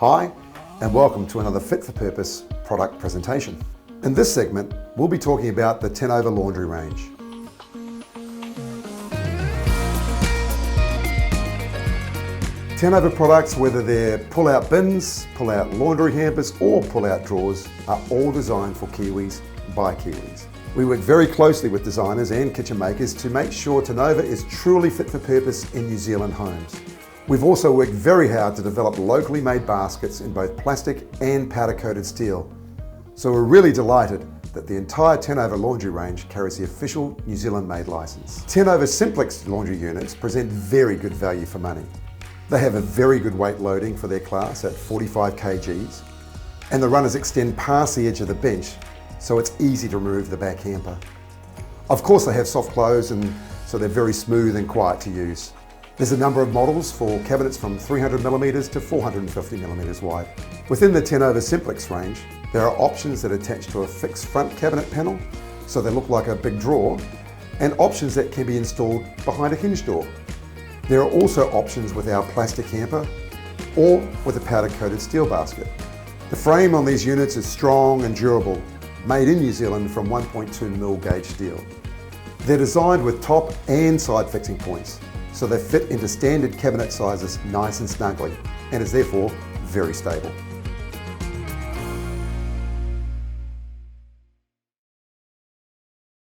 Hi, and welcome to another Fit for Purpose product presentation. In this segment, we'll be talking about the Tanova laundry range. Tanova products, whether they're pull-out bins, pull-out laundry hampers, or pull-out drawers, are all designed for Kiwis by Kiwis. We work very closely with designers and kitchen makers to make sure Tanova is truly fit for purpose in New Zealand homes. We've also worked very hard to develop locally made baskets in both plastic and powder-coated steel. So we're really delighted that the entire Tanova laundry range carries the official New Zealand made license. Tanova Simplex laundry units present very good value for money. They have a very good weight loading for their class at 45 kgs, and the runners extend past the edge of the bench, so it's easy to remove the back hamper. Of course, they have soft close, and so they're very smooth and quiet to use. There's a number of models for cabinets from 300mm to 450mm wide. Within the Tanova Simplex range, there are options that attach to a fixed front cabinet panel, so they look like a big drawer, and options that can be installed behind a hinge door. There are also options with our plastic hamper or with a powder-coated steel basket. The frame on these units is strong and durable, made in New Zealand from 1.2mm gauge steel. They're designed with top and side fixing points, so they fit into standard cabinet sizes nice and snugly, and is therefore very stable.